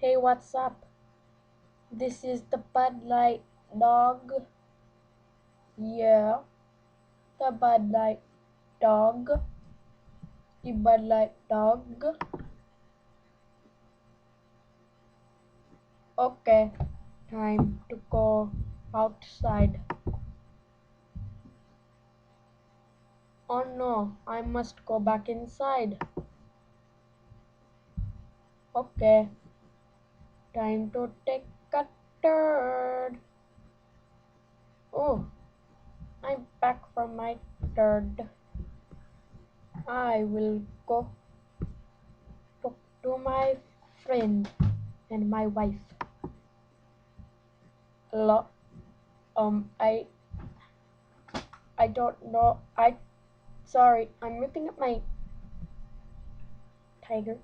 Hey, what's up? This is the Bud Light dog. Yeah, the Bud Light dog. The Bud Light dog. Okay, time to go outside. Oh no, I must go back inside. Okay, time to take a turd. Oh, I'm back from my turd. I will go talk to my friend and my wife. Lo- I don't know. Sorry, I'm ripping up my tiger.